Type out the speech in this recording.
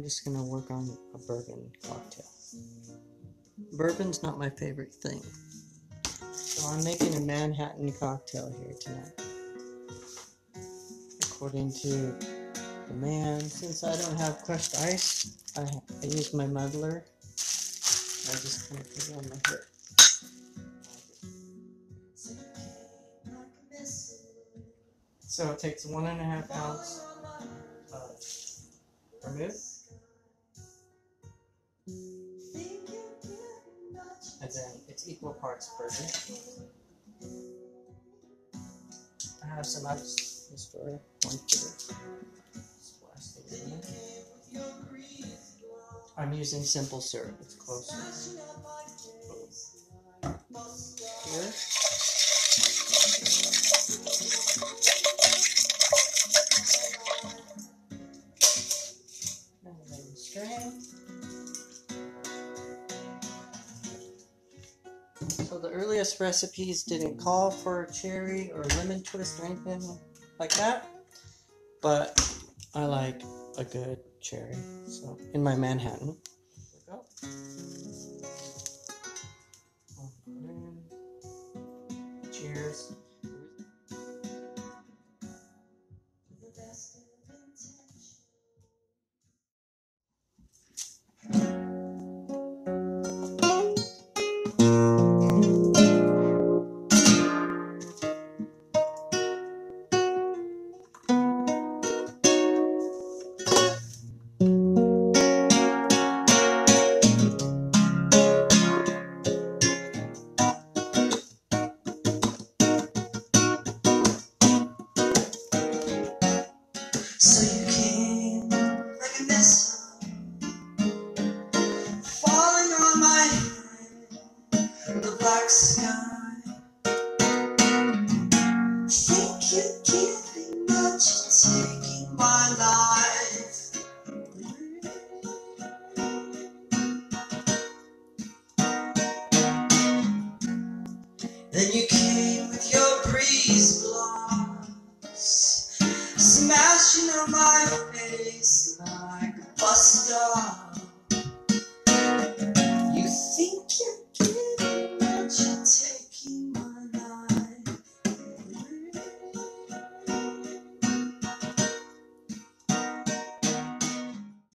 I'm just gonna work on a bourbon cocktail. Bourbon's not my favorite thing, so I'm making a Manhattan cocktail here tonight. According to the man, since I don't have crushed ice, I use my muddler. I just kind of put it on my hip. So it takes 1.5 ounce of vermouth. And then it's equal parts bourbon. I have some ice in the store, 1 sugar. Splash these in there. I'm using simple syrup, it's closer. Here. And then strain. So the earliest recipes didn't call for cherry or lemon twist or anything like that, but I like a good cherry. So in my Manhattan, here we go. Cheers. So you came like a missile, falling on my head, the black sky. Think you're giving much, taking my life. Then you came with your breeze blocks, smashing on my